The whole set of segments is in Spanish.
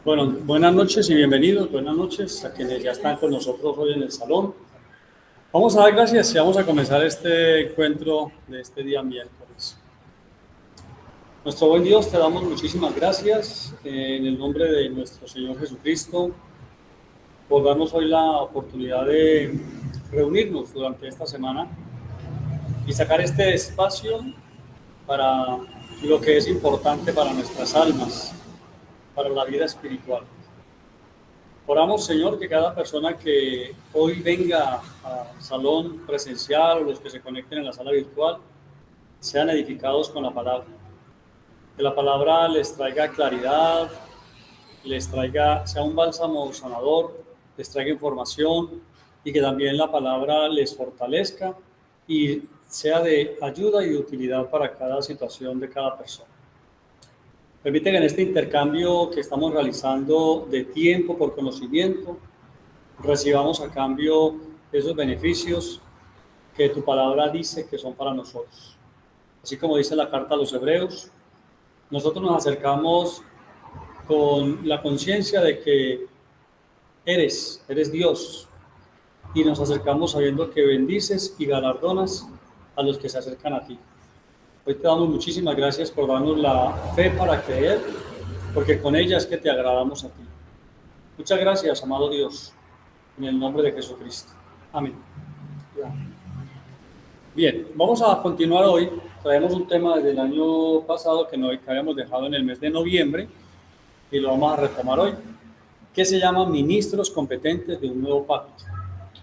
Bueno, buenas noches y bienvenidos. Buenas noches a quienes ya están con nosotros hoy en el salón. Vamos a dar gracias y vamos a comenzar este encuentro de este día miércoles. Nuestro buen Dios, te damos muchísimas gracias en el nombre de nuestro Señor Jesucristo por darnos hoy la oportunidad de reunirnos durante esta semana y sacar este espacio para lo que es importante para nuestras almas, para la vida espiritual. Oramos, Señor, que cada persona que hoy venga al salón presencial o los que se conecten en la sala virtual sean edificados con la palabra. Que la palabra les traiga claridad, sea un bálsamo sanador, les traiga información y que también la palabra les fortalezca y sea de ayuda y de utilidad para cada situación de cada persona. Permite que en este intercambio que estamos realizando de tiempo por conocimiento, recibamos a cambio esos beneficios que tu palabra dice que son para nosotros. Así como dice la carta a los Hebreos, nosotros nos acercamos con la conciencia de que eres Dios, y nos acercamos sabiendo que bendices y galardonas a los que se acercan a ti. Hoy te damos muchísimas gracias por darnos la fe para creer, porque con ella es que te agradamos a ti. Muchas gracias, amado Dios, en el nombre de Jesucristo. Amén. Bien, vamos a continuar hoy. Traemos un tema desde el año pasado que habíamos dejado en el mes de noviembre y lo vamos a retomar hoy, que se llama Ministros Competentes de un Nuevo Pacto.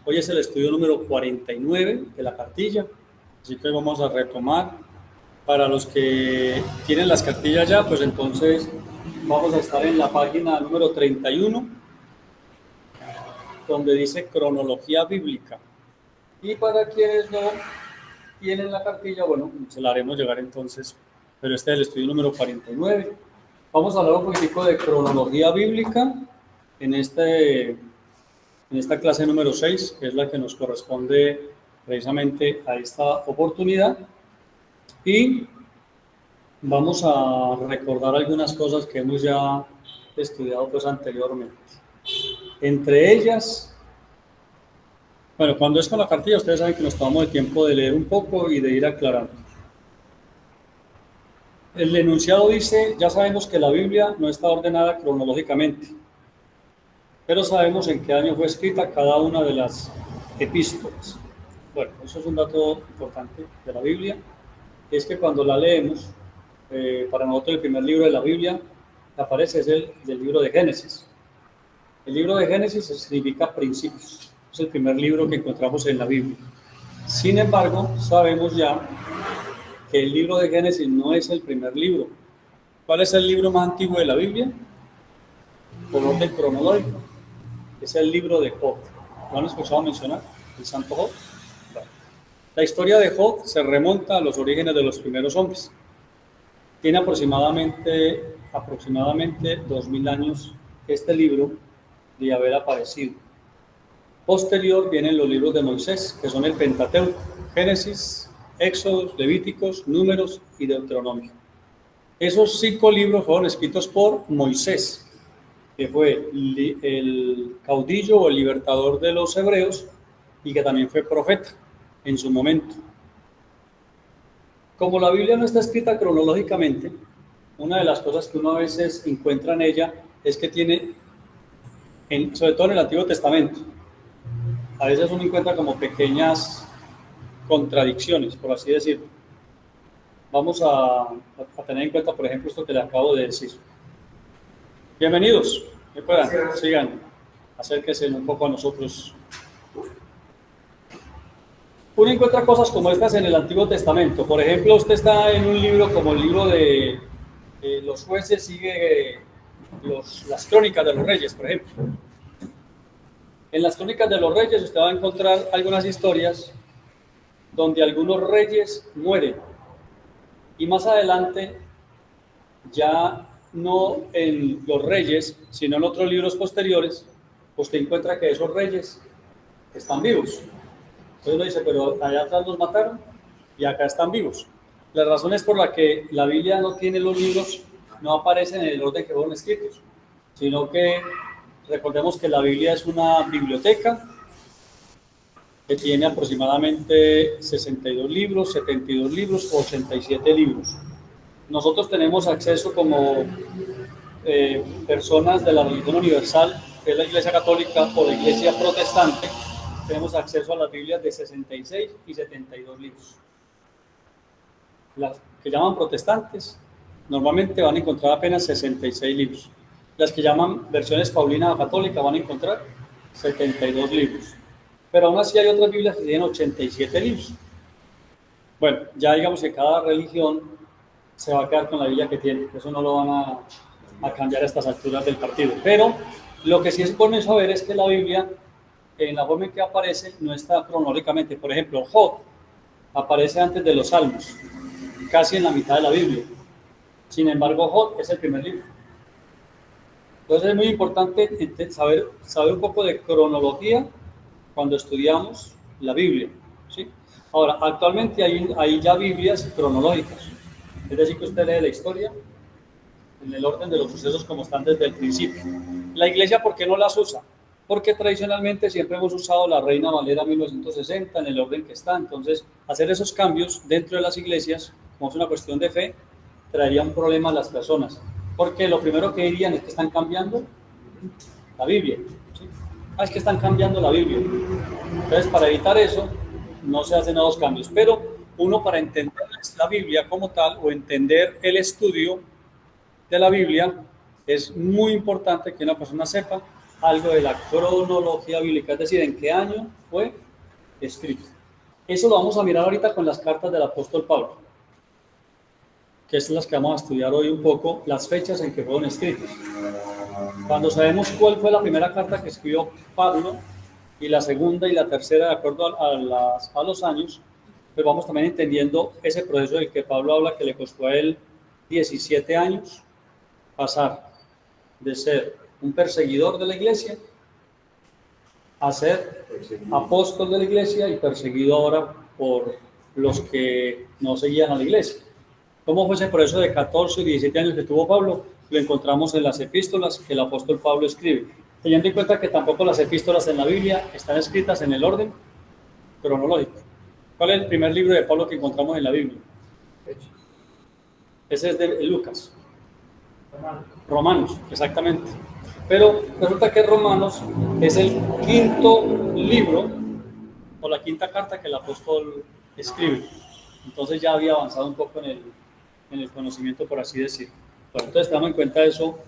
Hoy es el estudio número 49 de la cartilla, así que hoy vamos a retomar. Para los que tienen las cartillas ya, pues entonces vamos a estar en la página número 31, donde dice cronología bíblica. Y para quienes no tienen la cartilla, bueno, se la haremos llegar entonces, pero este es el estudio número 49. Vamos a hablar un poquitico de cronología bíblica en esta clase número 6, que es la que nos corresponde precisamente a esta oportunidad. Y vamos a recordar algunas cosas que hemos ya estudiado pues anteriormente. Entre ellas, bueno, cuando es con la cartilla, ustedes saben que nos tomamos el tiempo de leer un poco y de ir aclarando. El enunciado dice, ya sabemos que la Biblia no está ordenada cronológicamente, pero sabemos en qué año fue escrita cada una de las epístolas. Bueno, eso es un dato importante de la Biblia, es que cuando la leemos, para nosotros el primer libro de la Biblia aparece es el del libro de Génesis. El libro de Génesis significa principios, es el primer libro que encontramos en la Biblia. Sin embargo, sabemos ya que el libro de Génesis no es el primer libro. ¿Cuál es el libro más antiguo de la Biblia? Por orden cronológico. Es el libro de Job. ¿Lo han escuchado mencionar? El santo Job. Bueno, la historia de Job se remonta a los orígenes de los primeros hombres. Tiene aproximadamente 2000 años este libro de haber aparecido. Posterior vienen los libros de Moisés, que son el Pentateuco, Génesis, Éxodo, Levíticos, Números y Deuteronomio. Esos 5 libros fueron escritos por Moisés, que fue el caudillo o el libertador de los hebreos y que también fue profeta en su momento. Como la Biblia no está escrita cronológicamente, una de las cosas que uno a veces encuentra en ella es que tiene, sobre todo en el Antiguo Testamento, a veces uno encuentra como pequeñas contradicciones, por así decirlo. Vamos a tener en cuenta, por ejemplo, esto que le acabo de decir. Bienvenidos, sigan, acérquense un poco a nosotros. Uno encuentra cosas como estas en el Antiguo Testamento. Por ejemplo, usted está en un libro como el libro de los jueces, sigue las crónicas de los reyes, por ejemplo. En las crónicas de los reyes usted va a encontrar algunas historias donde algunos reyes mueren. Y más adelante, ya no en los reyes, sino en otros libros posteriores, usted encuentra que esos reyes están vivos. Entonces uno dice, pero allá atrás los mataron y acá están vivos. La razón es por la que la Biblia no tiene los libros, no aparecen en el orden que fueron escritos. sino que recordemos que la Biblia es una biblioteca que tiene aproximadamente 62 libros, 72 libros, 87 libros. Nosotros tenemos acceso como personas de la religión universal, que es la Iglesia Católica o la Iglesia Protestante, tenemos acceso a las Biblias de 66 y 72 libros. Las que llaman protestantes normalmente van a encontrar apenas 66 libros. Las que llaman versiones Paulina o Católica van a encontrar 72 libros. Pero aún así hay otras Biblias que tienen 87 libros. Bueno, ya digamos que cada religión se va a quedar con la Biblia que tiene, eso no lo van a cambiar a estas alturas del partido. Pero lo que sí es bueno saber es que la Biblia, en la forma en que aparece, no está cronológicamente. Por ejemplo, Job aparece antes de los Salmos, casi en la mitad de la Biblia. Sin embargo, Job es el primer libro. Entonces es muy importante saber un poco de cronología cuando estudiamos la Biblia, ¿sí? Ahora, actualmente hay ya Biblias cronológicas, es decir, que usted lee la historia en el orden de los sucesos como están desde el principio. La Iglesia, ¿por qué no las usa? Porque tradicionalmente siempre hemos usado la Reina Valera 1960 en el orden que está. Entonces, hacer esos cambios dentro de las iglesias, como es una cuestión de fe, traería un problema a las personas. Porque lo primero que dirían es que están cambiando la Biblia, ¿sí? Es que están cambiando la Biblia. Entonces, para evitar eso, no se hacen nuevos cambios. Pero uno, para entender la Biblia como tal o entender el estudio de la Biblia, es muy importante que una persona sepa algo de la cronología bíblica, es decir, en qué año fue escrito. Eso lo vamos a mirar ahorita con las cartas del apóstol Pablo, que es las que vamos a estudiar hoy un poco, las fechas en que fueron escritas. Cuando sabemos cuál fue la primera carta que escribió Pablo y la segunda y la tercera de acuerdo a los años, pues vamos también entendiendo ese proceso del que Pablo habla, que le costó a él 17 años pasar de ser un perseguidor de la iglesia a ser apóstol de la iglesia y perseguido ahora por los que no seguían a la iglesia. ¿Cómo fue ese proceso de 14 y 17 años que tuvo Pablo? Lo encontramos en las epístolas que el apóstol Pablo escribe, teniendo en cuenta que tampoco las epístolas en la Biblia están escritas en el orden cronológico. ¿Cuál es el primer libro de Pablo que encontramos en la Biblia? Ese es de Lucas. Romanos, exactamente. Pero resulta que Romanos es el quinto libro o la quinta carta que el apóstol escribe. Entonces ya había avanzado un poco en el conocimiento, por así decirlo. Bueno, entonces tengamos en cuenta eso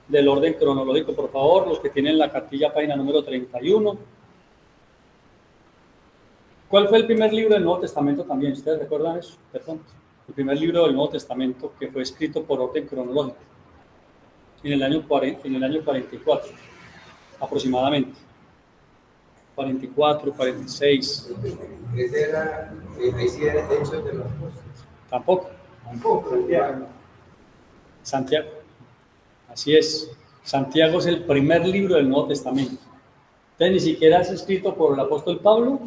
del orden cronológico, por favor, los que tienen la cartilla página número 31. ¿Cuál fue el primer libro del Nuevo Testamento también? ¿Ustedes recuerdan eso? Perdón. El primer libro del Nuevo Testamento que fue escrito por orden cronológico. En el año 44, aproximadamente. 44, 46. Ese era, ahí sí era Hechos de los Apóstoles. Tampoco. Santiago. Así es. Santiago es el primer libro del Nuevo Testamento. Entonces, ni siquiera es escrito por el apóstol Pablo,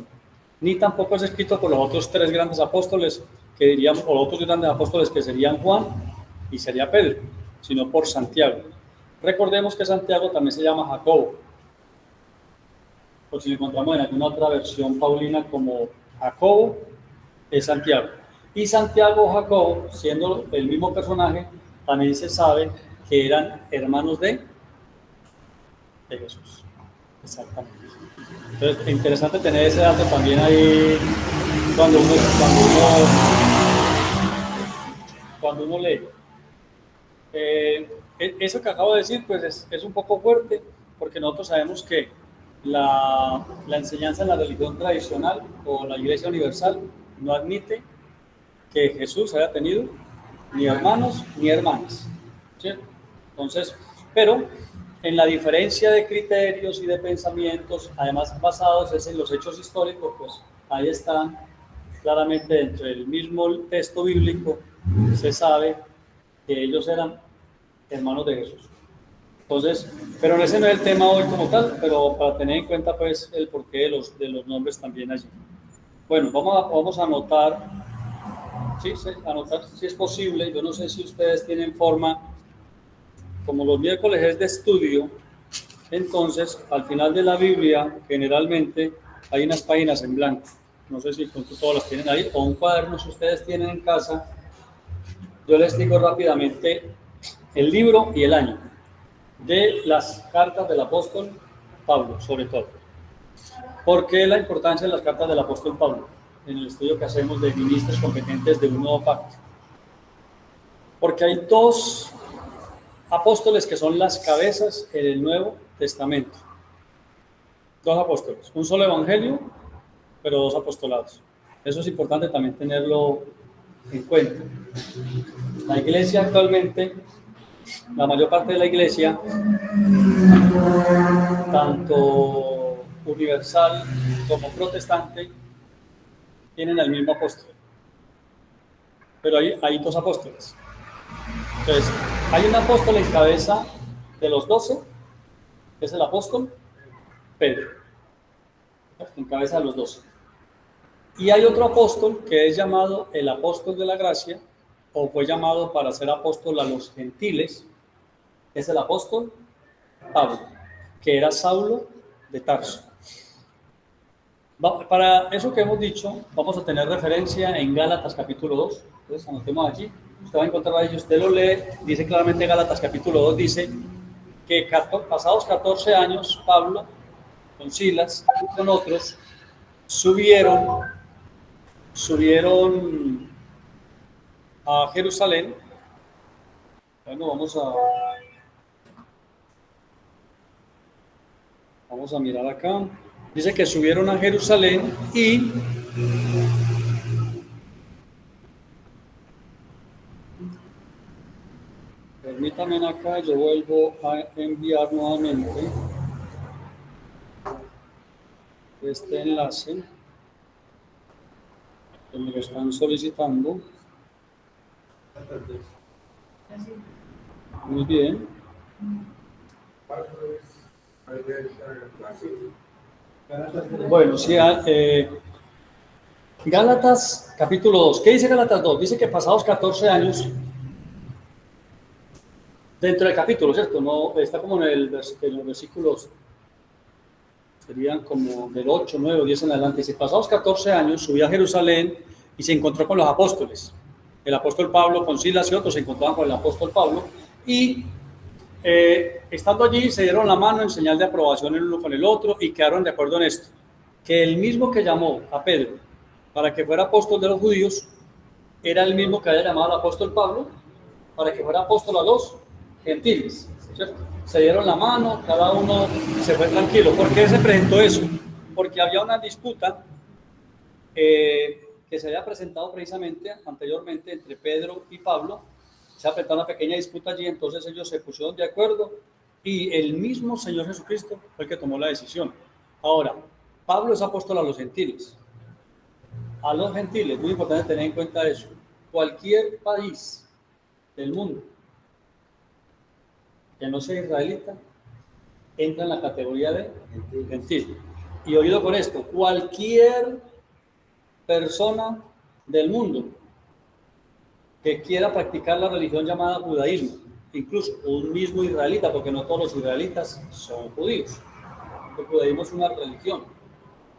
ni tampoco es escrito por los otros tres grandes apóstoles que diríamos, o los otros grandes apóstoles que serían Juan y sería Pedro, sino por Santiago. Recordemos que Santiago también se llama Jacobo, por si lo encontramos en alguna otra versión paulina como Jacobo, es Santiago. Y Santiago o Jacobo, siendo el mismo personaje, también se sabe que eran hermanos de Jesús. Exactamente. Entonces, es interesante tener ese dato también ahí cuando uno lee. Eso que acabo de decir, pues es un poco fuerte, porque nosotros sabemos que la enseñanza en la religión tradicional o la Iglesia Universal no admite que Jesús haya tenido ni hermanos ni hermanas, ¿cierto? Entonces, pero en la diferencia de criterios y de pensamientos, además basados en los hechos históricos, pues ahí están claramente dentro del mismo texto bíblico, se sabe que ellos eran hermanos de Jesús. Entonces, pero ese no es el tema hoy como tal, pero para tener en cuenta pues el porqué de los nombres también allí. Bueno, vamos a anotar, sí, anotar si es posible. Yo no sé si ustedes tienen forma como los miércoles es de estudio, entonces al final de la Biblia generalmente hay unas páginas en blanco. No sé si pronto todas las tienen ahí, o un cuaderno si ustedes tienen en casa. Yo les digo rápidamente el libro y el año de las cartas del apóstol Pablo, sobre todo. ¿Por qué la importancia de las cartas del apóstol Pablo en el estudio que hacemos de ministros competentes de un nuevo pacto? Porque hay dos apóstoles que son las cabezas en el Nuevo Testamento. Dos apóstoles, un solo evangelio, pero dos apostolados. Eso es importante también tenerlo en cuenta. La iglesia actualmente, la mayor parte de la iglesia, tanto universal como protestante, tienen al mismo apóstol. Pero hay dos apóstoles. Entonces, hay un apóstol en cabeza de los 12, que es el apóstol Pedro, en cabeza de los 12. Y hay otro apóstol que es llamado el apóstol de la gracia, o fue llamado para ser apóstol a los gentiles, que es el apóstol Pablo, que era Saulo de Tarso. Para eso que hemos dicho, vamos a tener referencia en Gálatas capítulo 2. Entonces, anotemos allí. Usted va a encontrar ahí, usted lo lee, dice claramente Gálatas capítulo 2, dice que pasados 14 años, Pablo, con Silas y con otros, subieron a Jerusalén. Bueno, vamos a mirar acá. Dice que subieron a Jerusalén y permítanme acá, yo vuelvo a enviar nuevamente este enlace que me lo están solicitando. Muy bien. Bueno, sí, Gálatas capítulo 2. ¿Qué dice Gálatas 2? Dice que pasados 14 años, dentro del capítulo, ¿cierto? No, está como en los versículos, serían como del 8, 9 o 10 en adelante. Dice, pasados 14 años, subió a Jerusalén y se encontró con los apóstoles. El apóstol Pablo con Silas y otros se encontraban con el apóstol Pablo y estando allí se dieron la mano en señal de aprobación el uno con el otro y quedaron de acuerdo en esto, que el mismo que llamó a Pedro para que fuera apóstol de los judíos era el mismo que había llamado al apóstol Pablo para que fuera apóstol a los gentiles, ¿cierto? Se dieron la mano, cada uno se fue tranquilo. ¿Por qué se presentó eso? Porque había una disputa que se había presentado precisamente anteriormente entre Pedro y Pablo. Se ha presentado una pequeña disputa allí, entonces ellos se pusieron de acuerdo y el mismo Señor Jesucristo fue el que tomó la decisión. Ahora, Pablo es apóstol a los gentiles. A los gentiles, muy importante tener en cuenta eso. Cualquier país del mundo que no sea israelita entra en la categoría de gentil. Y oído con esto, cualquier persona del mundo que quiera practicar la religión llamada judaísmo, incluso un mismo israelita, porque no todos los israelitas son judíos. El judaísmo es una religión,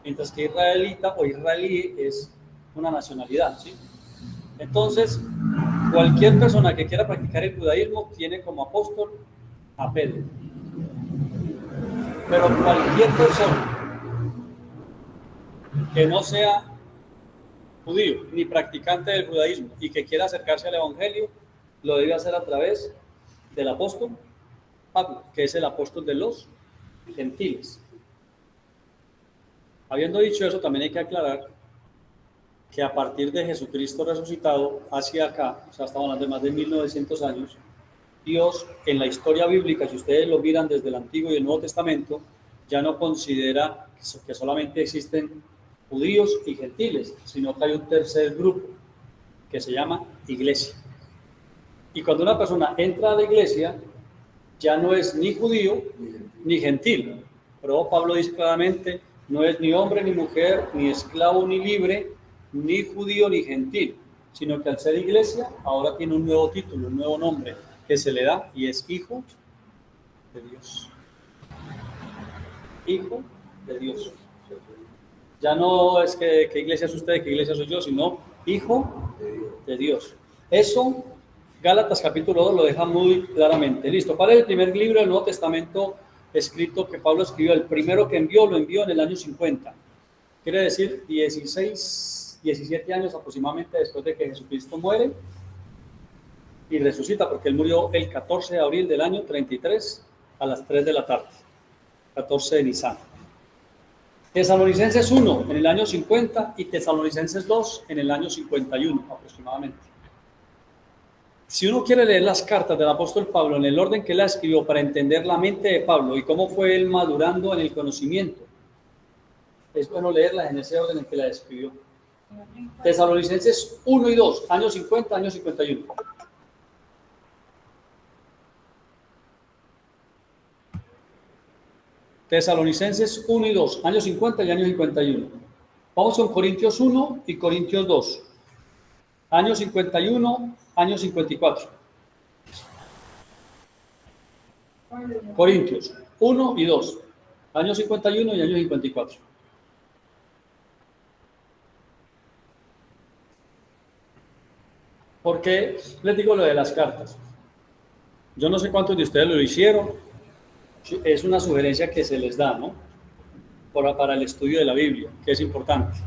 mientras que israelita o israelí es una nacionalidad, ¿sí? Entonces, cualquier persona que quiera practicar el judaísmo tiene como apóstol a Pedro. Pero cualquier persona que no sea judío ni practicante del judaísmo y que quiera acercarse al evangelio, lo debe hacer a través del apóstol Pablo, que es el apóstol de los gentiles. Habiendo dicho eso, también hay que aclarar que a partir de Jesucristo resucitado hacia acá, o sea, estamos hablando de más de 1900 años, Dios en la historia bíblica, si ustedes lo miran desde el Antiguo y el Nuevo Testamento, ya no considera que solamente existen judíos y gentiles, sino que hay un tercer grupo que se llama iglesia. Y cuando una persona entra a la iglesia, ya no es ni judío ni gentil. Pero Pablo dice claramente, no es ni hombre ni mujer, ni esclavo ni libre, ni judío ni gentil, sino que al ser iglesia ahora tiene un nuevo título, un nuevo nombre, que se le da y es hijo de Dios. Hijo de Dios. Ya no es que iglesia es usted, que iglesia soy yo, sino hijo de Dios. Eso, Gálatas capítulo 2 lo deja muy claramente. Listo. ¿Cuál es el primer libro del Nuevo Testamento escrito que Pablo escribió? El primero que envió, lo envió en el año 50. Quiere decir 17 años aproximadamente después de que Jesucristo muere y resucita, porque él murió el 14 de abril del año 33 a las 3 de la tarde, 14 de Nisan. Tesalonicenses 1 en el año 50 y Tesalonicenses 2 en el año 51 aproximadamente. Si uno quiere leer las cartas del apóstol Pablo en el orden que la escribió para entender la mente de Pablo y cómo fue él madurando en el conocimiento, es bueno leerlas en ese orden en que la escribió. Tesalonicenses 1 y 2, año 50, año 51. Tesalonicenses 1 y 2, año 50 y año 51. Vamos con Corintios 1 y Corintios 2, año 51, año 54. Corintios 1 y 2, año 51 y año 54. ¿Por qué les digo lo de las cartas? Yo no sé cuántos de ustedes lo hicieron. Es una sugerencia que se les da, ¿no? Para el estudio de la Biblia, que es importante.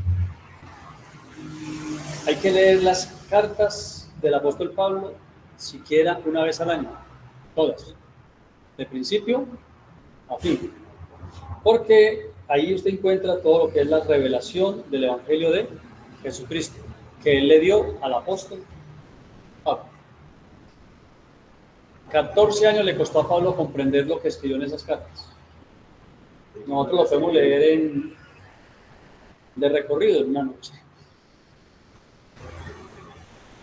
Hay que leer las cartas del apóstol Pablo siquiera una vez al año, todas, de principio a fin, porque ahí usted encuentra todo lo que es la revelación del Evangelio de Jesucristo, que él le dio al apóstol Pablo. 14 años le costó a Pablo comprender lo que escribió en esas cartas. Nosotros lo podemos leer de recorrido en una noche.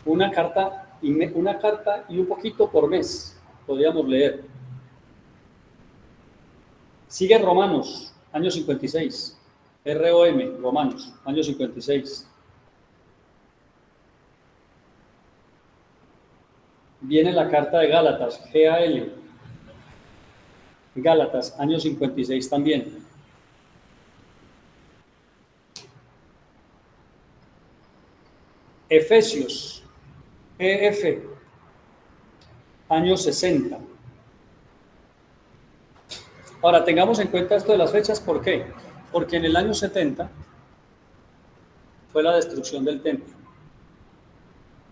Una carta y un poquito por mes podríamos leer. Sigue Romanos, año 56. ROM, Romanos, año 56. Viene la carta de Gálatas, GAL. Gálatas, año 56 también. Efesios, EF, año 60. Ahora, tengamos en cuenta esto de las fechas, ¿por qué? Porque en el año 70 fue la destrucción del templo.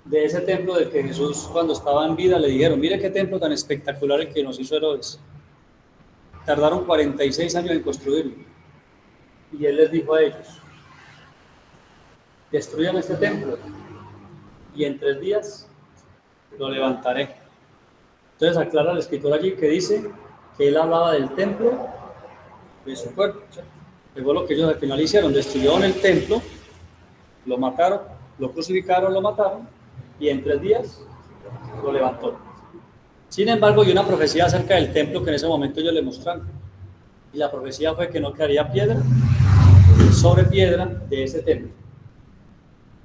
De ese templo del que Jesús, cuando estaba en vida, le dijeron: mire qué templo tan espectacular el que nos hizo Herodes. Tardaron 46 años en construirlo. Y él les dijo a ellos: destruyan este templo y en 3 días lo levantaré. Entonces aclara el escritor allí que dice que él hablaba del templo de su cuerpo. Que fue lo que ellos al final hicieron: destruyeron el templo, lo mataron, lo crucificaron, lo mataron, y en 3 días lo levantó. Sin embargo, hay una profecía acerca del templo que en ese momento ellos le mostraron. Y la profecía fue que no quedaría piedra sobre piedra de ese templo.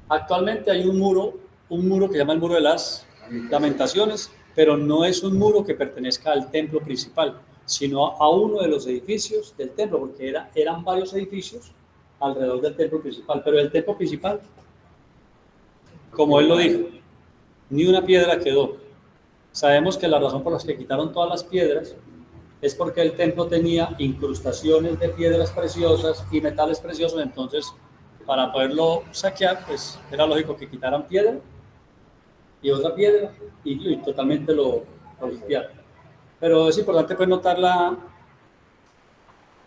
Actualmente hay un muro que se llama el Muro de las Lamentaciones, pero no es un muro que pertenezca al templo principal, sino a uno de los edificios del templo, porque eran varios edificios alrededor del templo principal. Pero el templo principal, como él lo dijo, ni una piedra quedó. Sabemos que la razón por la que quitaron todas las piedras es porque el templo tenía incrustaciones de piedras preciosas y metales preciosos. Entonces, para poderlo saquear, pues era lógico que quitaran piedra y otra piedra y totalmente lo limpiaran. Pero es importante pues notar la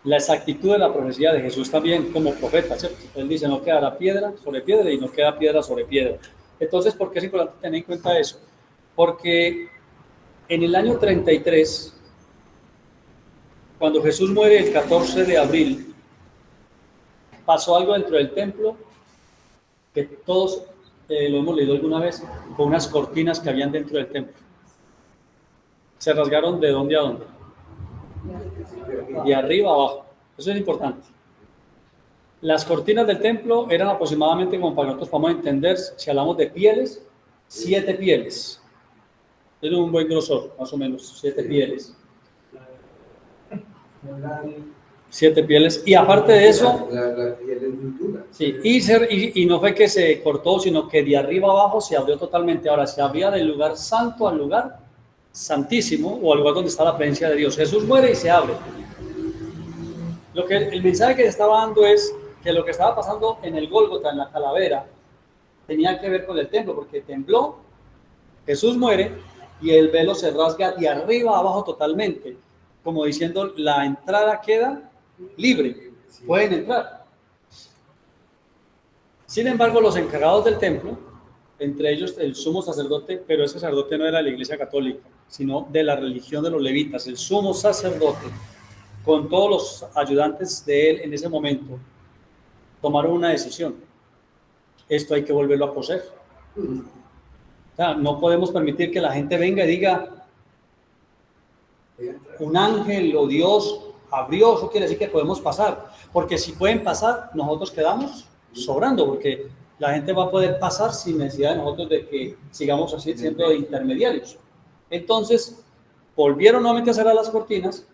exactitud de la profecía de Jesús también como profeta, ¿cierto? Él dice: no quedará piedra sobre piedra y no queda piedra sobre piedra. Entonces, ¿por qué es importante tener en cuenta eso? Porque en el año 33, cuando Jesús muere el 14 de abril, pasó algo dentro del templo que todos lo hemos leído alguna vez, con unas cortinas que habían dentro del templo. Se rasgaron ¿de dónde a dónde? De arriba a abajo. Eso es importante. Las cortinas del templo eran aproximadamente, como para nosotros podamos entender, si hablamos de pieles, 7 pieles. Tiene un buen grosor, más o menos, 7 pieles. 7 pieles. Y aparte de eso, la piel es muy dura. sí, y no fue que se cortó, sino que de arriba abajo se abrió totalmente. Ahora se abría del lugar santo al lugar santísimo, o al lugar donde está la presencia de Dios. Jesús muere y se abre. El mensaje que le estaba dando es que lo que estaba pasando en el Gólgota, en la calavera, tenía que ver con el templo, porque tembló, Jesús muere y el velo se rasga de arriba a abajo totalmente, como diciendo, la entrada queda libre, pueden entrar. Sin embargo, los encargados del templo, entre ellos el sumo sacerdote, pero ese sacerdote no era de la Iglesia Católica, sino de la religión de los levitas, el sumo sacerdote, con todos los ayudantes de él en ese momento, tomaron una decisión. Esto hay que volverlo a coser. O sea, no podemos permitir que la gente venga y diga, un ángel o Dios abrió, eso quiere decir que podemos pasar, porque si pueden pasar, nosotros quedamos sobrando, porque la gente va a poder pasar sin necesidad de nosotros de que sigamos así siendo intermediarios. Entonces, volvieron nuevamente a cerrar las cortinas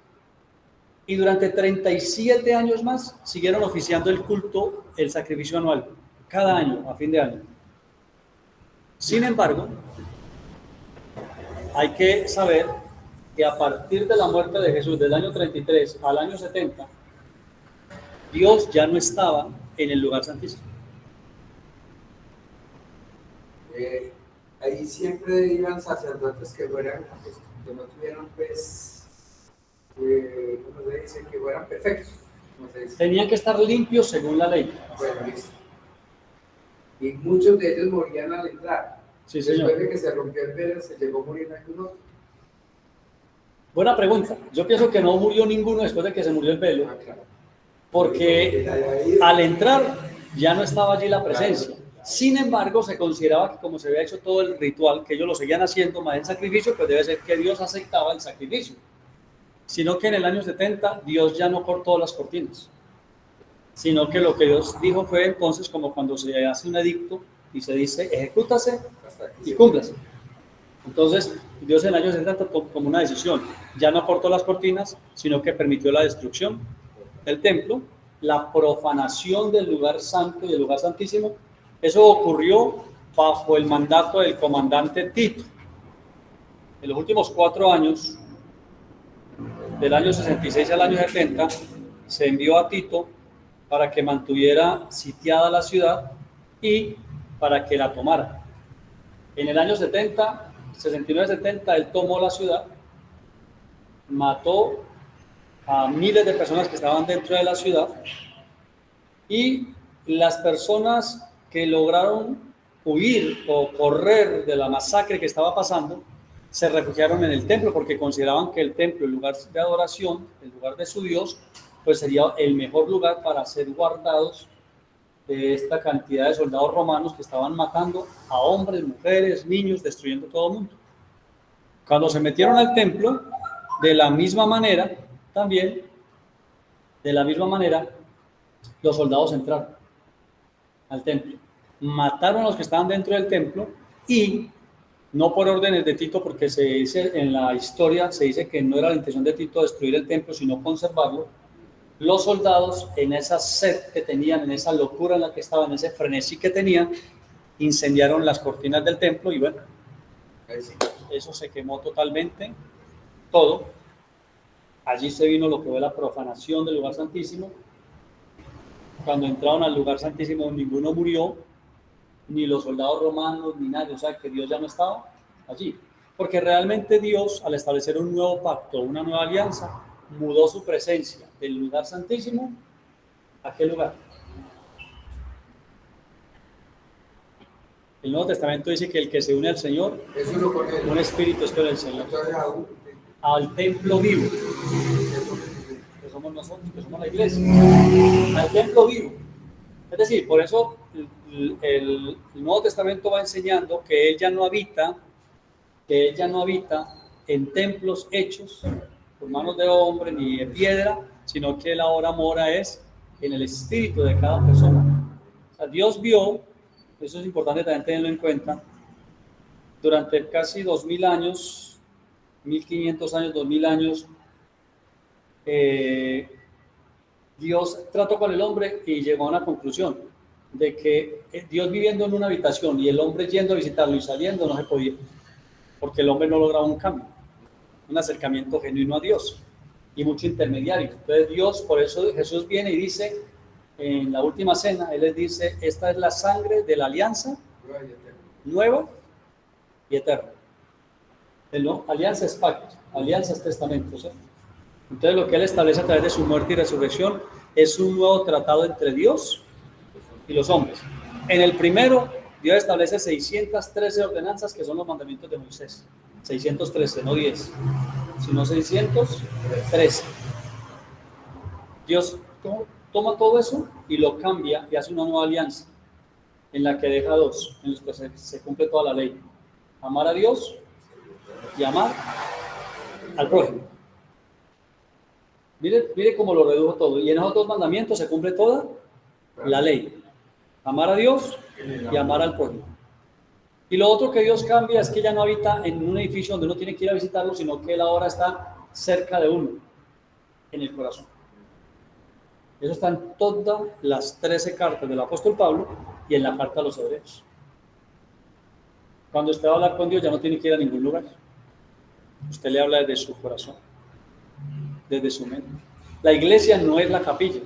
y durante 37 años más siguieron oficiando el culto, el sacrificio anual, cada año, a fin de año. Sin embargo, hay que saber que a partir de la muerte de Jesús, del año 33 al año 70, Dios ya no estaba en el lugar santísimo. Ahí siempre iban sacerdotes que fueran, que no tuvieran, pues, ¿cómo se dice? Que fueran perfectos. Tenían que estar limpios según la ley. Bueno, listo. Y muchos de ellos morían al entrar. Sí, señor. Después de que se rompió el velo, se llegó a morir alguno. Buena pregunta. Yo pienso que no murió ninguno después de que se murió el velo, porque al entrar ya no estaba allí la presencia. Sin embargo, se consideraba que como se había hecho todo el ritual, que ellos lo seguían haciendo más el sacrificio, pues debe ser que Dios aceptaba el sacrificio. Sino que en el año 70 Dios ya no cortó las cortinas, sino que lo que Dios dijo fue entonces como cuando se hace un edicto y se dice ejecútase y cúmplase. Entonces Dios en el año 70 tomó como una decisión, ya no cortó las cortinas, sino que permitió la destrucción del templo, la profanación del lugar santo y del lugar santísimo. Eso ocurrió bajo el mandato del comandante Tito. En los últimos 4 años, del año 66 al año 70, se envió a Tito para que mantuviera sitiada la ciudad y para que la tomara. En el año 70, 69-70, él tomó la ciudad, mató a miles de personas que estaban dentro de la ciudad y las personas que lograron huir o correr de la masacre que estaba pasando se refugiaron en el templo porque consideraban que el templo, el lugar de adoración, el lugar de su Dios, pues sería el mejor lugar para ser guardados de esta cantidad de soldados romanos que estaban matando a hombres, mujeres, niños, destruyendo todo el mundo. Cuando se metieron al templo, de la misma manera, también, de la misma manera, los soldados entraron al templo, mataron a los que estaban dentro del templo y no por órdenes de Tito, porque se dice en la historia, se dice que no era la intención de Tito destruir el templo, sino conservarlo. Los soldados, en esa sed que tenían, en esa locura en la que estaban, en ese frenesí que tenían, incendiaron las cortinas del templo y bueno, eso se quemó totalmente, todo. Allí se vino lo que fue la profanación del lugar santísimo. Cuando entraron al lugar santísimo, ninguno murió, ni los soldados romanos, ni nadie, o sea que Dios ya no estaba allí. Porque realmente Dios, al establecer un nuevo pacto, una nueva alianza, mudó su presencia del lugar santísimo a qué lugar. El Nuevo Testamento dice que el que se une al Señor, un espíritu es con el Señor, al templo vivo, que somos nosotros, que somos la iglesia, al templo vivo. Es decir, por eso el Nuevo Testamento va enseñando que Él ya no habita en templos hechos por manos de hombre ni de piedra, sino que Él ahora mora es en el espíritu de cada persona. O sea, Dios vio, eso es importante también tenerlo en cuenta, durante casi 2000 años, 1500 años, 2000 años, Dios trató con el hombre y llegó a una conclusión de que Dios viviendo en una habitación y el hombre yendo a visitarlo y saliendo no se podía, porque el hombre no lograba un cambio, un acercamiento genuino a Dios y mucho intermediario. Entonces Dios, por eso Jesús viene y dice en la última cena, Él les dice, esta es la sangre de la alianza nueva y eterna. ¿No? Alianza es pacto, alianza es testamento, ¿sí? Entonces lo que Él establece a través de su muerte y resurrección es un nuevo tratado entre Dios y los hombres. En el primero, Dios establece 613 ordenanzas que son los mandamientos de Moisés. 613, no 10, sino 613. Dios toma todo eso y lo cambia y hace una nueva alianza en la que deja dos, en los que se cumple toda la ley. Amar a Dios y amar al prójimo. Mire cómo lo redujo todo. Y en esos dos mandamientos se cumple toda la ley. Amar a Dios y amar al prójimo. Y lo otro que Dios cambia es que ya no habita en un edificio donde uno tiene que ir a visitarlo, sino que Él ahora está cerca de uno, en el corazón. Eso está en todas las 13 cartas del apóstol Pablo y en la carta a los hebreos. Cuando usted va a hablar con Dios ya no tiene que ir a ningún lugar. Usted le habla desde su corazón, desde su mente. La iglesia no es la capilla.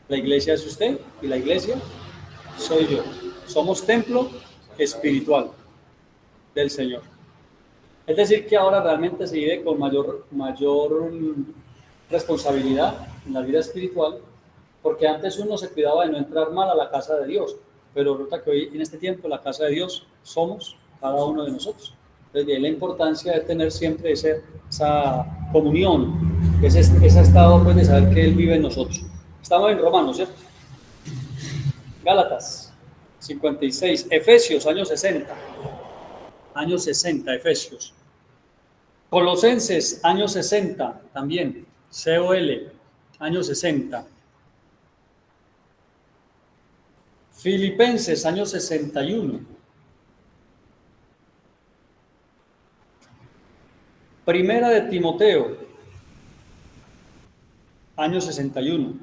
La iglesia es usted y la iglesia soy yo. Somos templo espiritual del Señor. Es decir, que ahora realmente se vive con mayor responsabilidad en la vida espiritual, porque antes uno se cuidaba de no entrar mal a la casa de Dios, pero resulta que hoy en este tiempo la casa de Dios somos cada uno de nosotros. Entonces, de ahí la importancia de tener siempre esa comunión, ese estado pues, de saber que Él vive en nosotros. Estamos en Romanos, ¿cierto? Gálatas 56, Efesios, años 60. Años 60, Efesios. Colosenses, años 60, también. COL, años 60. Filipenses, años 61. Primera de Timoteo, año 61.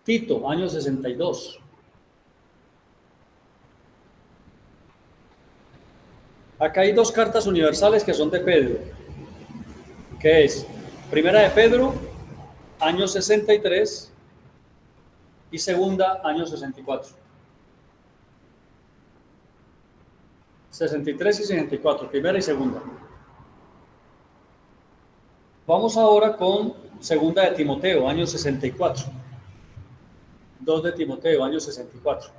Tito, año 62. Acá hay dos cartas universales que son de Pedro, que es Primera de Pedro, año 63, y segunda, año 64. 63 y 64, primera y segunda. Vamos ahora con segunda de Timoteo, año 64. 2 de Timoteo, año 64.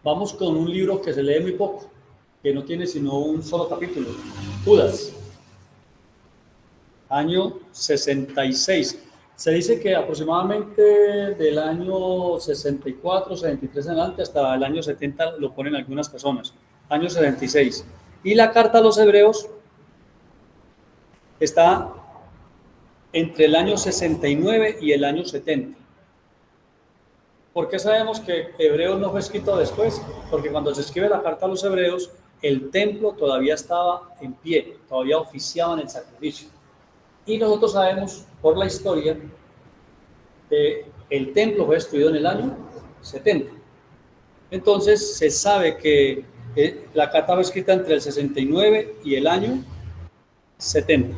Vamos con un libro que se lee muy poco, que no tiene sino un solo capítulo, Judas, año 66. Se dice que aproximadamente del año 64, 63 en adelante hasta el año 70 lo ponen algunas personas, año 76. Y la carta a los hebreos está entre el año 69 y el año 70. ¿Por qué sabemos que Hebreos no fue escrito después? Porque cuando se escribe la carta a los hebreos, el templo todavía estaba en pie, todavía oficiaban el sacrificio. Y nosotros sabemos por la historia que el templo fue destruido en el año 70. Entonces se sabe que la carta fue escrita entre el 69 y el año 70.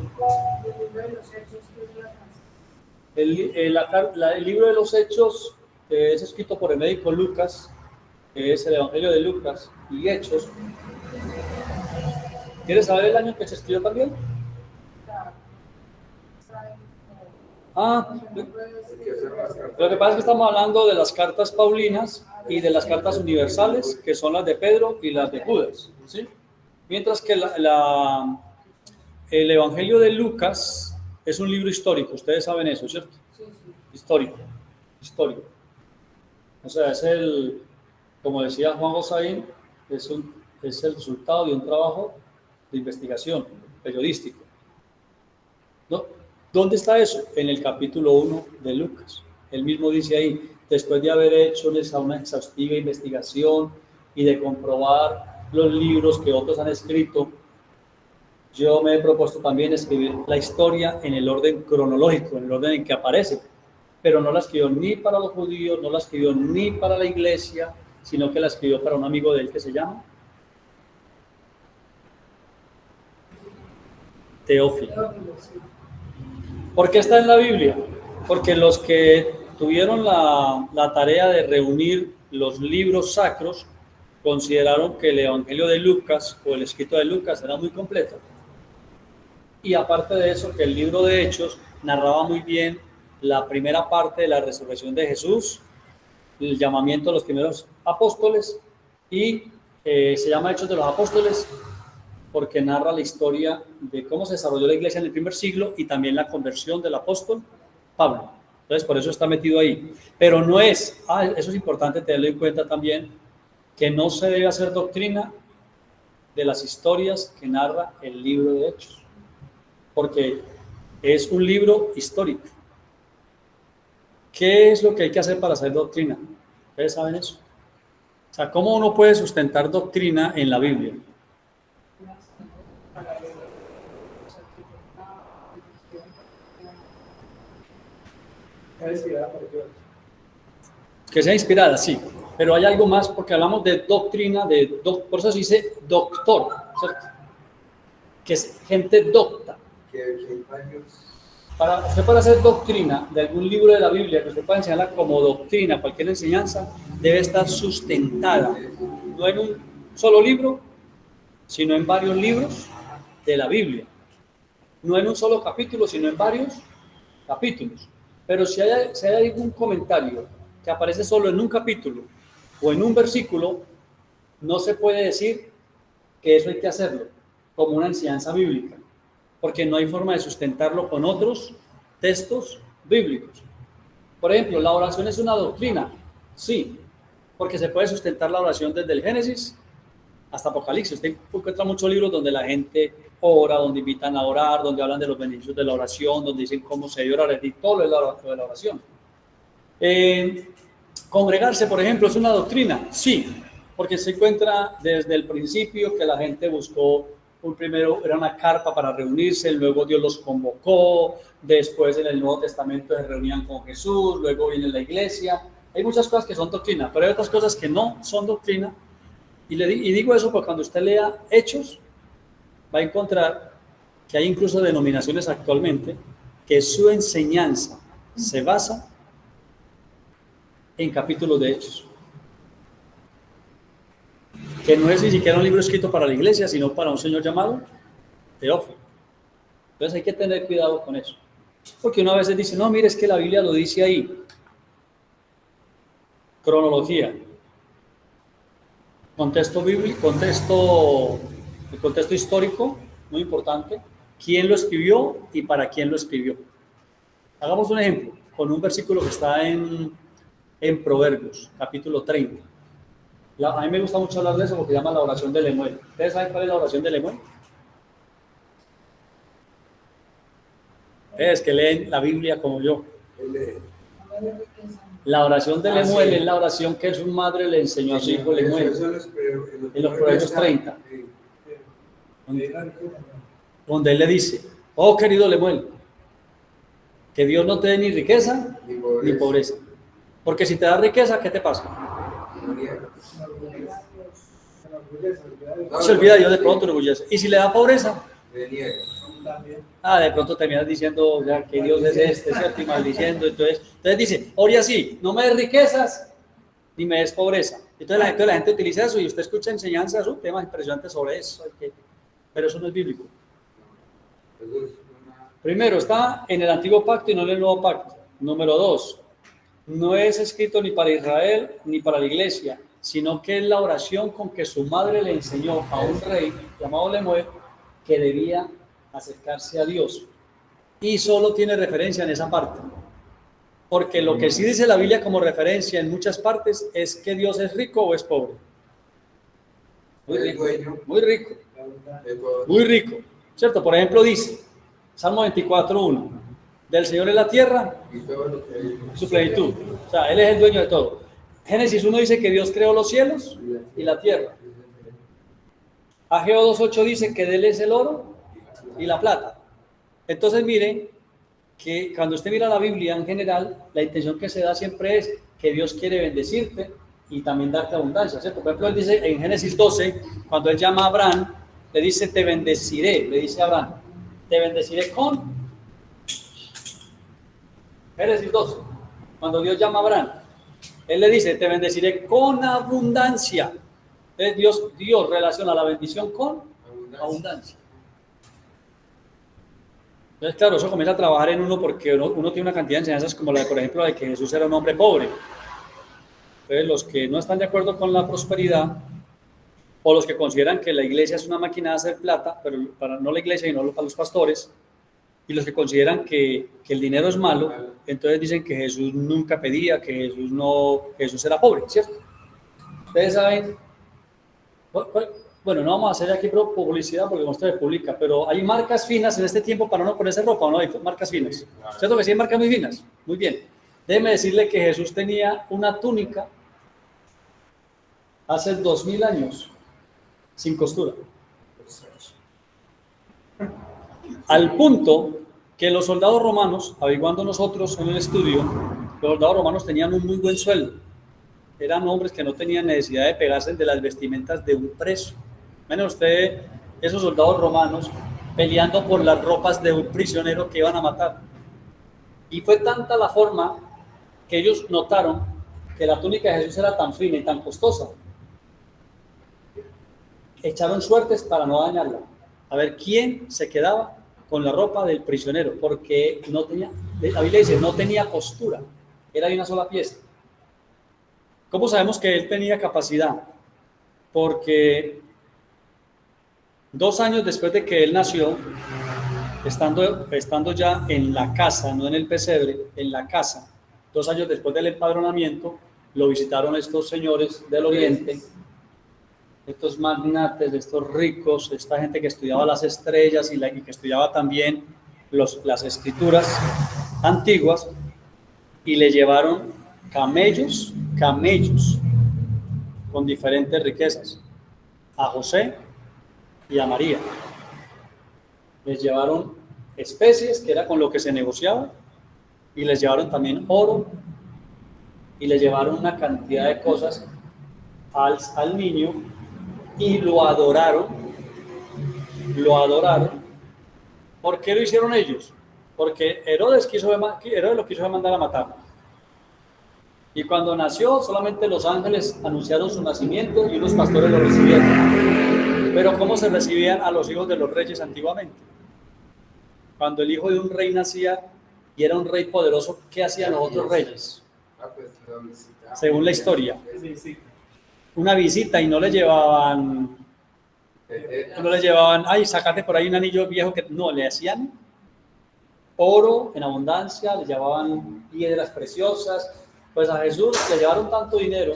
El libro de los Hechos es escrito por el médico Lucas, que es el Evangelio de Lucas y Hechos. ¿Quieres saber el año que se escribió también? Lo que pasa es que estamos hablando de las cartas paulinas y de las cartas universales, que son las de Pedro y las de Judas, ¿sí? Mientras que el Evangelio de Lucas es un libro histórico, ustedes saben eso, ¿cierto? Sí. Histórico. O sea, como decía Juan Josaín, es el resultado de un trabajo de investigación periodístico. ¿No? ¿Dónde está eso? En el capítulo 1 de Lucas. Él mismo dice ahí, después de haber hecho una exhaustiva investigación y de comprobar los libros que otros han escrito, yo me he propuesto también escribir la historia en el orden cronológico, en el orden en que aparece, pero no la escribió ni para los judíos, no la escribió ni para la iglesia, sino que la escribió para un amigo de él que se llama Teófilo. ¿Por qué está en la Biblia? Porque los que tuvieron la tarea de reunir los libros sacros consideraron que el Evangelio de Lucas o el escrito de Lucas era muy completo. Y aparte de eso, que el libro de Hechos narraba muy bien la primera parte de la resurrección de Jesús, el llamamiento de los primeros apóstoles, y se llama Hechos de los Apóstoles porque narra la historia de cómo se desarrolló la iglesia en el primer siglo y también la conversión del apóstol Pablo. Entonces, por eso está metido ahí. Pero no es, eso es importante tenerlo en cuenta también, que no se debe hacer doctrina de las historias que narra el libro de Hechos, porque es un libro histórico. ¿Qué es lo que hay que hacer para hacer doctrina? ¿Ustedes saben eso? O sea, ¿cómo uno puede sustentar doctrina en la Biblia? Que sea inspirada, sí, pero hay algo más porque hablamos de doctrina, por eso se dice doctor, ¿cierto? Que es gente docta. Para usted puede hacer doctrina de algún libro de la Biblia, que usted pueda enseñarla como doctrina, cualquier enseñanza debe estar sustentada, no en un solo libro, sino en varios libros de la Biblia. No en un solo capítulo, sino en varios capítulos. Pero si hay algún comentario que aparece solo en un capítulo o en un versículo, no se puede decir que eso hay que hacerlo como una enseñanza bíblica, porque no hay forma de sustentarlo con otros textos bíblicos. Por ejemplo, ¿la oración es una doctrina? Sí, porque se puede sustentar la oración desde el Génesis hasta Apocalipsis. Usted encuentra muchos libros donde la gente ora, donde invitan a orar, donde hablan de los beneficios de la oración, donde dicen cómo se debe orar, y todo lo de la oración. Congregarse, por ejemplo, ¿es una doctrina? Sí, porque se encuentra desde el principio que la gente buscó, primero era una carpa para reunirse, luego Dios los convocó, después en el Nuevo Testamento se reunían con Jesús, luego viene la iglesia. Hay muchas cosas que son doctrina, pero hay otras cosas que no son doctrina. Y digo eso porque cuando usted lea Hechos, va a encontrar que hay incluso denominaciones actualmente que su enseñanza se basa en capítulos de Hechos, que no es ni siquiera un libro escrito para la iglesia, sino para un señor llamado Teófilo. Entonces hay que tener cuidado con eso, porque uno a veces dice, no, mire, es que la Biblia lo dice ahí. Cronología, contexto bíblico, el contexto histórico, muy importante, quién lo escribió y para quién lo escribió. Hagamos un ejemplo con un versículo que está en Proverbios, capítulo 30. A mí me gusta mucho hablar de eso porque se llama la oración de Lemuel. ¿Ustedes saben cuál es la oración de Lemuel? Es que leen la Biblia como yo. La oración de Lemuel es la oración que su madre le enseñó a su hijo Lemuel en los Proverbios 30. Donde él le dice, oh querido Lemuel, que Dios no te dé ni riqueza ni pobreza. Porque si te da riqueza, ¿qué te pasa? No se olvida Dios, de pronto orgullece. Y si le da pobreza, de pronto terminas diciendo ya que Dios es este, ¿cierto? Y maldiciendo. Entonces dice, ore así, no me des riquezas ni me des pobreza. Entonces la gente utiliza eso y usted escucha enseñanzas, temas impresionantes sobre eso, pero eso no es bíblico. Primero, está en el Antiguo Pacto y no en el Nuevo Pacto. Número 2, no es escrito ni para Israel ni para la iglesia, sino que es la oración con que su madre le enseñó a un rey llamado Lemuel que debía acercarse a Dios. Y solo tiene referencia en esa parte. Porque lo que sí dice la Biblia como referencia en muchas partes es que Dios es rico o es pobre. Muy rico, muy rico, muy rico, ¿cierto? Por ejemplo dice, Salmo 24:1, del Señor es la tierra y todo lo que hay. y su plenitud. O sea, Él es el dueño de todo. Génesis 1 dice que Dios creó los cielos y la tierra. Ageo 2.8 dice que de Él es el oro y la plata. Entonces miren que cuando usted mira la Biblia en general, la intención que se da siempre es que Dios quiere bendecirte y también darte abundancia, ¿cierto? Por ejemplo, Él dice en Génesis 12, cuando Él llama a Abraham, le dice, te bendeciré, le dice a Abraham, te bendeciré con... Génesis 12, cuando Dios llama a Abraham, Él le dice, te bendeciré con abundancia. Entonces Dios relaciona la bendición con abundancia. Entonces, claro, eso comienza a trabajar en uno porque uno tiene una cantidad de enseñanzas como la de, por ejemplo, de que Jesús era un hombre pobre. Entonces, los que no están de acuerdo con la prosperidad, o los que consideran que la iglesia es una máquina de hacer plata, pero para no la iglesia y no para los pastores, y los que consideran que el dinero es malo, entonces dicen que Jesús nunca pedía, que Jesús era pobre, ¿cierto? Ustedes saben, bueno, no vamos a hacer aquí publicidad porque no se publica, pero hay marcas finas en este tiempo para no ponerse ropa, ¿o no? Hay marcas finas, ¿cierto que sí hay marcas muy finas? Muy bien. Déjeme decirle que Jesús tenía una túnica hace 2000 años, sin costura. Al punto que los soldados romanos, averiguando nosotros en el estudio, los soldados romanos tenían un muy buen sueldo. Eran hombres que no tenían necesidad de pegarse de las vestimentas de un preso. Menos usted, esos soldados romanos peleando por las ropas de un prisionero que iban a matar. Y fue tanta la forma que ellos notaron que la túnica de Jesús era tan fina y tan costosa. Echaron suertes para no dañarla. A ver quién se quedaba con la ropa del prisionero, porque no tenía, la Biblia dice, no tenía costura, era de una sola pieza. ¿Cómo sabemos que él tenía capacidad? Porque 2 años después de que él nació, estando ya en la casa, no en el pesebre, en la casa, 2 años después del empadronamiento, lo visitaron estos señores del oriente, estos magnates, estos ricos, esta gente que estudiaba las estrellas y que estudiaba también las escrituras antiguas, y le llevaron camellos con diferentes riquezas a José y a María. Les llevaron especies, que era con lo que se negociaba, y les llevaron también oro, y le llevaron una cantidad de cosas al niño, y lo adoraron. ¿Por qué lo hicieron ellos? Porque Herodes lo quiso mandar a matar. Y cuando nació, solamente los ángeles anunciaron su nacimiento y unos pastores lo recibieron. Pero ¿cómo se recibían a los hijos de los reyes antiguamente? Cuando el hijo de un rey nacía y era un rey poderoso, ¿qué hacían los otros reyes? Según la historia, una visita, y no le llevaban, ay, sácate por ahí un anillo viejo, que no, le hacían oro en abundancia, le llevaban piedras preciosas. Pues a Jesús le llevaron tanto dinero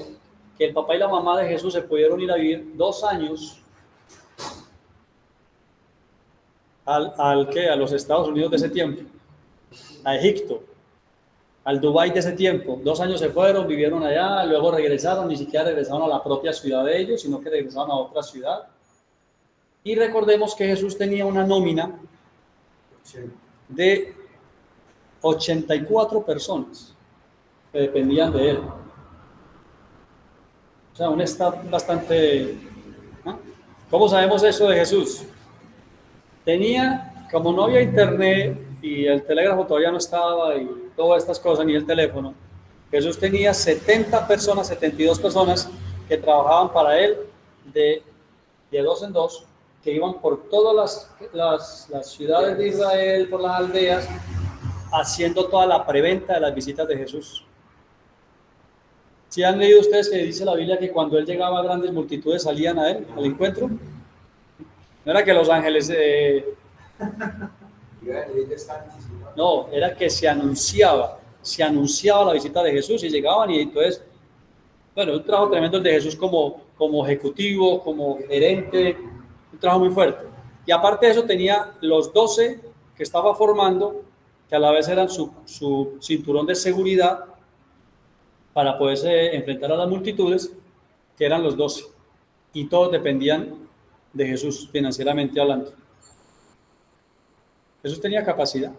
que el papá y la mamá de Jesús se pudieron ir a vivir 2 años a los Estados Unidos de ese tiempo, a Egipto, al Dubái de ese tiempo. 2 años se fueron, vivieron allá, luego regresaron, ni siquiera regresaron a la propia ciudad de ellos, sino que regresaron a otra ciudad. Y recordemos que Jesús tenía una nómina de 84 personas que dependían de él. O sea, un staff bastante... ¿no? ¿Cómo sabemos eso de Jesús? Tenía, como no había internet y el telégrafo todavía no estaba y todas estas cosas, ni el teléfono, Jesús tenía 72 personas que trabajaban para él de 2 en 2, que iban por todas las ciudades de Israel, por las aldeas, haciendo toda la preventa de las visitas de Jesús. ¿Sí han leído ustedes que dice la Biblia que cuando él llegaba a grandes multitudes salían a él, al encuentro? No era que los ángeles... no, era que se anunciaba la visita de Jesús y llegaban, y entonces, bueno, un trabajo tremendo el de Jesús como ejecutivo, como gerente, un trabajo muy fuerte. Y aparte de eso tenía los 12 que estaba formando, que a la vez eran su cinturón de seguridad para poderse enfrentar a las multitudes, que eran los 12, y todos dependían de Jesús financieramente hablando. Jesús tenía capacidad.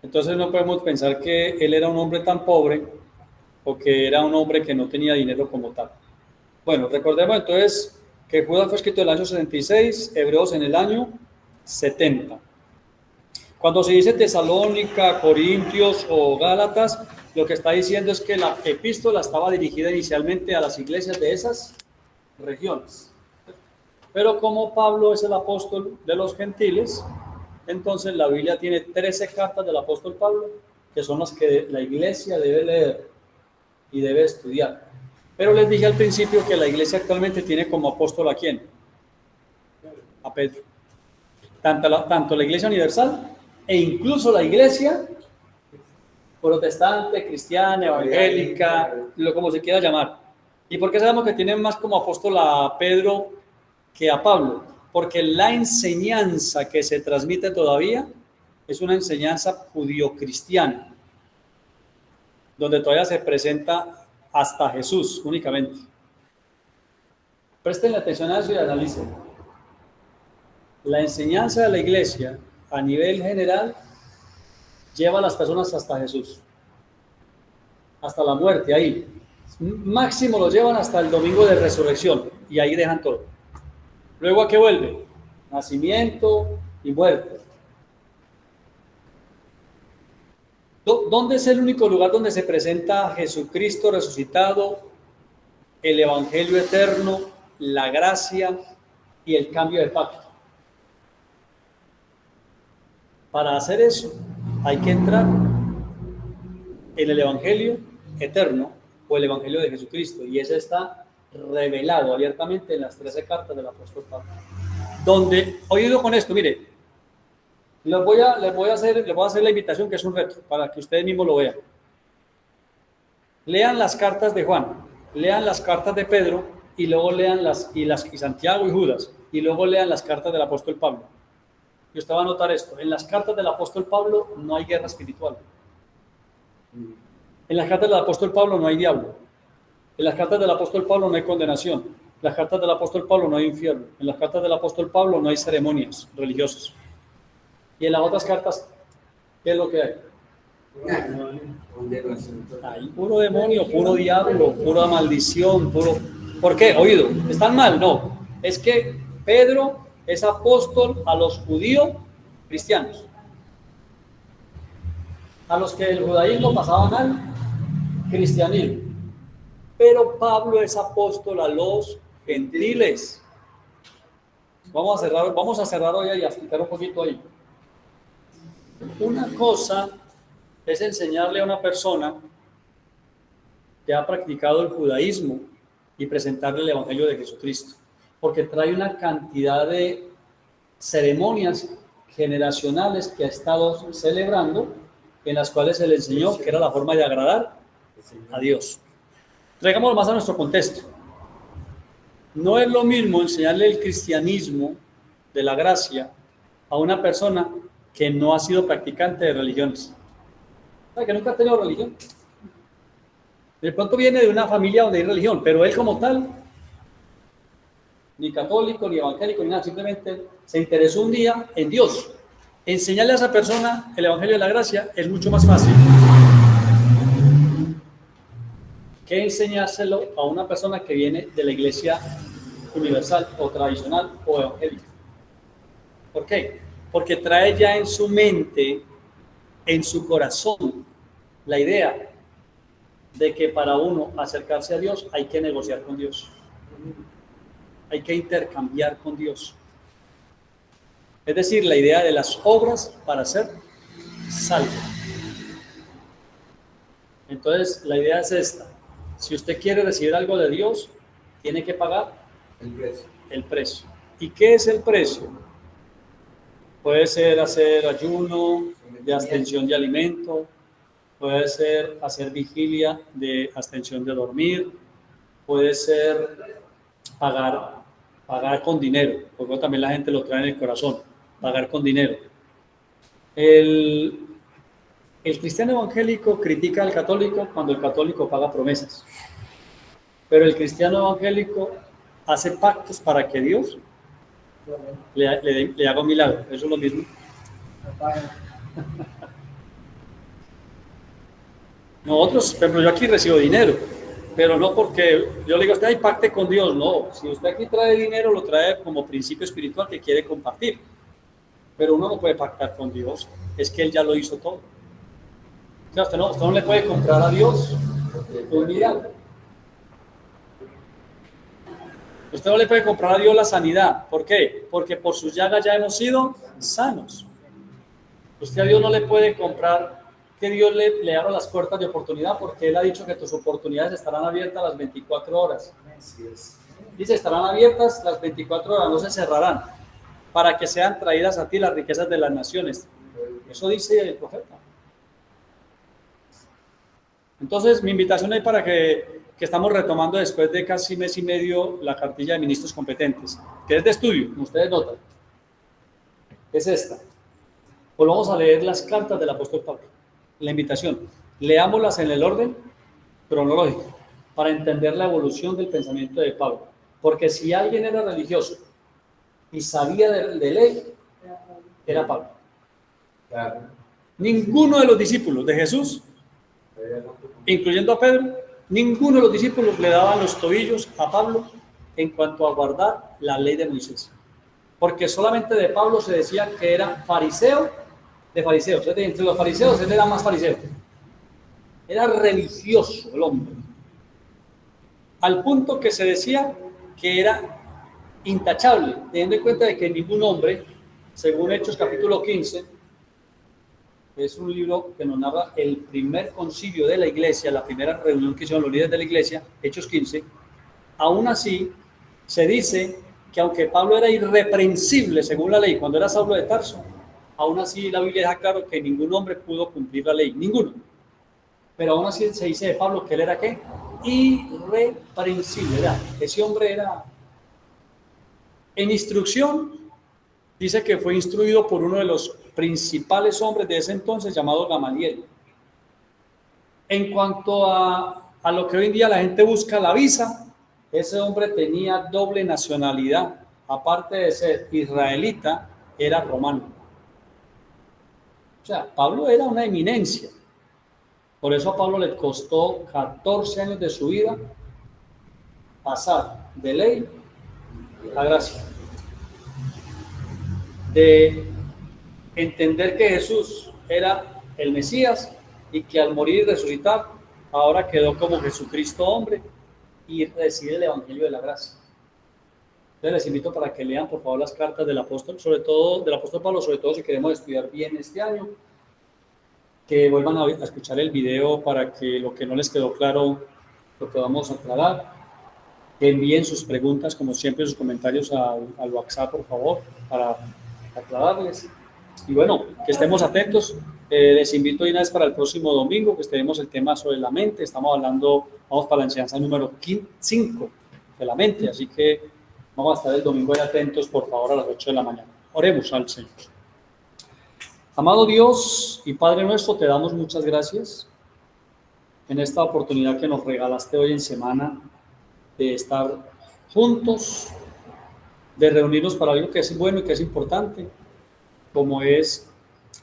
Entonces no podemos pensar que él era un hombre tan pobre o que era un hombre que no tenía dinero como tal. Bueno, recordemos entonces que Judas fue escrito en el año 66, Hebreos en el año 70. Cuando se dice Tesalónica, Corintios o Gálatas, lo que está diciendo es que la epístola estaba dirigida inicialmente a las iglesias de esas regiones. Pero como Pablo es el apóstol de los gentiles, entonces la Biblia tiene 13 cartas del apóstol Pablo, que son las que la iglesia debe leer y debe estudiar. Pero les dije al principio que la iglesia actualmente tiene como apóstol ¿a quién? A Pedro. Tanto la iglesia universal e incluso la iglesia protestante, cristiana, evangélica, lo como se quiera llamar. ¿Y por qué sabemos que tienen más como apóstol a Pedro que a Pablo? Porque la enseñanza que se transmite todavía es una enseñanza judío-cristiana, donde todavía se presenta hasta Jesús únicamente. Presten atención a eso y analicen. La enseñanza de la iglesia a nivel general lleva a las personas hasta Jesús, hasta la muerte, ahí. Máximo los llevan hasta el domingo de resurrección y ahí dejan todo. Luego ¿a qué vuelve? Nacimiento y muerte. ¿Dónde es el único lugar donde se presenta Jesucristo resucitado, el evangelio eterno, la gracia y el cambio de pacto? Para hacer eso hay que entrar en el evangelio eterno o el evangelio de Jesucristo, y ese está revelado abiertamente en las 13 cartas del apóstol Pablo. Donde, oído con esto, mire, les voy a hacer la invitación, que es un reto, para que ustedes mismos lo vean. Lean las cartas de Juan, lean las cartas de Pedro, y luego lean y Santiago y Judas, y luego lean las cartas del apóstol Pablo. Y usted va a notar esto: en las cartas del apóstol Pablo no hay guerra espiritual. En las cartas del apóstol Pablo no hay diablo. En las cartas del apóstol Pablo no hay condenación. En las cartas del apóstol Pablo no hay infierno. En las cartas del apóstol Pablo no hay ceremonias religiosas. Y en las otras cartas, ¿qué es lo que hay? Hay puro demonio, puro diablo, pura maldición, puro... ¿Por qué? Oído, ¿están mal? No. Es que Pedro es apóstol a los judíos cristianos, a los que del judaísmo pasaban al cristianismo. Pero Pablo es apóstol a los gentiles. Vamos a cerrar hoy y a explicar un poquito ahí. Una cosa es enseñarle a una persona que ha practicado el judaísmo y presentarle el evangelio de Jesucristo, porque trae una cantidad de ceremonias generacionales que ha estado celebrando, en las cuales se le enseñó que era la forma de agradar a Dios. Traigámoslo más a nuestro contexto. No es lo mismo enseñarle el cristianismo de la gracia a una persona que no ha sido practicante de religiones, que nunca ha tenido religión. De pronto viene de una familia donde hay religión, pero él como tal, ni católico, ni evangélico, ni nada, simplemente se interesó un día en Dios. Enseñarle a esa persona el evangelio de la gracia es mucho más fácil que enseñárselo a una persona que viene de la iglesia universal o tradicional o evangélica. ¿Por qué? Porque trae ya en su mente, en su corazón, la idea de que para uno acercarse a Dios hay que negociar con Dios, hay que intercambiar con Dios. Es decir, la idea de las obras para ser salvo. Entonces, la idea es esta: si usted quiere recibir algo de Dios, tiene que pagar el precio. ¿Y qué es el precio? Puede ser hacer ayuno de abstención de alimento, puede ser hacer vigilia de abstención de dormir, puede ser pagar con dinero, porque también la gente lo trae en el corazón, pagar con dinero. El cristiano evangélico critica al católico cuando el católico paga promesas, pero el cristiano evangélico hace pactos para que Dios le haga un milagro. Eso es lo mismo. Nosotros, por ejemplo, yo aquí recibo dinero, pero no porque yo le digo a usted, pacte con Dios. No, si usted aquí trae dinero, lo trae como principio espiritual que quiere compartir. Pero uno no puede pactar con Dios, es que Él ya lo hizo todo. O sea, usted no le puede comprar a Dios un milagro. Usted no le puede comprar a Dios la sanidad. ¿Por qué? Porque por sus llagas ya hemos sido sanos. Usted a Dios no le puede comprar que Dios le abra las puertas de oportunidad, porque Él ha dicho que tus oportunidades estarán abiertas las 24 horas. Dice, estarán abiertas las 24 horas, no se cerrarán, para que sean traídas a ti las riquezas de las naciones. Eso dice el profeta. Entonces, mi invitación es para que estamos retomando después de casi mes y medio la cartilla de ministros competentes, que es de estudio, como ustedes notan. Es esta. Volvamos a leer las cartas del apóstol Pablo. La invitación, leámoslas en el orden cronológico para entender la evolución del pensamiento de Pablo. Porque si alguien era religioso y sabía de ley, era Pablo. Ninguno de los discípulos de Jesús, incluyendo a Pedro, ninguno de los discípulos le daban los tobillos a Pablo en cuanto a guardar la ley de Moisés. Porque solamente de Pablo se decía que era fariseo de fariseos. Entre los fariseos él era más fariseo. Era religioso el hombre. Al punto que se decía que era intachable, teniendo en cuenta de que ningún hombre, según Hechos capítulo 15, es un libro que nos narra el primer concilio de la iglesia, la primera reunión que hicieron los líderes de la iglesia, Hechos 15, aún así se dice que aunque Pablo era irreprensible según la ley cuando era Saulo de Tarso, aún así la Biblia deja claro que ningún hombre pudo cumplir la ley, ninguno. Pero aún así se dice de Pablo que él era ¿qué? Irreprensible. Ese hombre era en instrucción. Dice que fue instruido por uno de los principales hombres de ese entonces llamado Gamaliel. En cuanto a lo que hoy en día la gente busca, la visa, ese hombre tenía doble nacionalidad. Aparte de ser israelita, era romano. O sea, Pablo era una eminencia. Por eso a Pablo le costó 14 años de su vida pasar de ley a gracia. De entender que Jesús era el Mesías y que al morir y resucitar, ahora quedó como Jesucristo hombre y recibe el Evangelio de la gracia. Entonces les invito para que lean por favor las cartas del apóstol, sobre todo del apóstol Pablo, sobre todo si queremos estudiar bien este año, que vuelvan a escuchar el video para que lo que no les quedó claro lo podamos aclarar, que envíen sus preguntas como siempre, sus comentarios al WhatsApp por favor para aclararles. Y bueno, que estemos atentos. Les invito una vez para el próximo domingo que tenemos el tema sobre la mente. Vamos para la enseñanza número 5 de la mente, así que vamos a estar el domingo ahí atentos, por favor, a las 8 de la mañana. Oremos al Señor. Amado Dios y Padre nuestro, te damos muchas gracias en esta oportunidad que nos regalaste hoy en semana de estar juntos, de reunirnos para algo que es bueno y que es importante, como es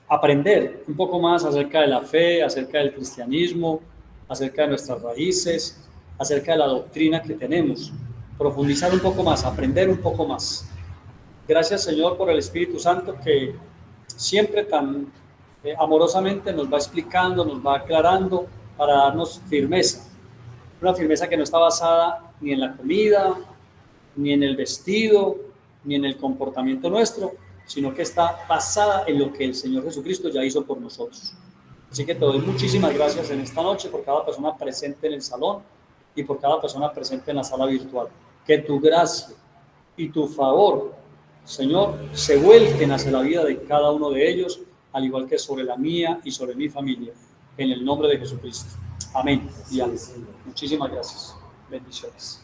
aprender un poco más acerca de la fe, acerca del cristianismo, acerca de nuestras raíces, acerca de la doctrina que tenemos, profundizar un poco más, aprender un poco más. Gracias, Señor, por el Espíritu Santo que siempre tan amorosamente nos va explicando, nos va aclarando para darnos firmeza, una firmeza que no está basada ni en la comida, ni en el vestido, ni en el comportamiento nuestro, sino que está basada en lo que el Señor Jesucristo ya hizo por nosotros. Así que te doy muchísimas gracias en esta noche por cada persona presente en el salón y por cada persona presente en la sala virtual. Que tu gracia y tu favor, Señor, se vuelquen hacia la vida de cada uno de ellos, al igual que sobre la mía y sobre mi familia, en el nombre de Jesucristo. Amén y amén. Muchísimas gracias. Bendiciones.